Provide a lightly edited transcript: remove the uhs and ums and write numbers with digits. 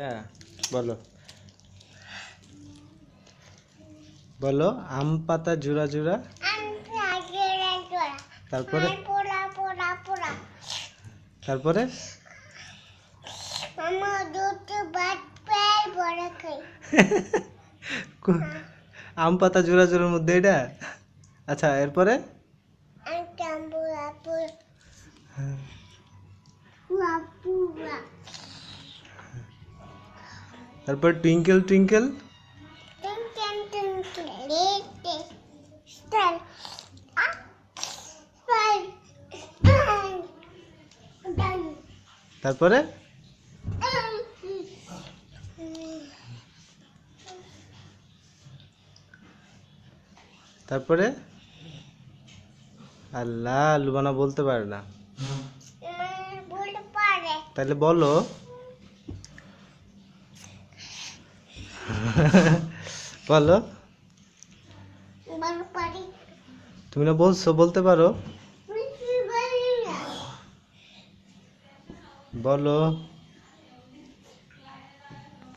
হ্যাঁ বলো বলো আম পাতা জোড়া জোড়া তারপরে তারপরে আম পাতা জোড়া জোড়ার মধ্যে এটা আচ্ছা এরপরে তারপর টুইঙ্কেল টুইঙ্কেল তারপরে তারপরে আল্লাহ লুবানা বলতে পারে না তাহলে বলো বলো তুমি না বলছো বলতে পারো বলো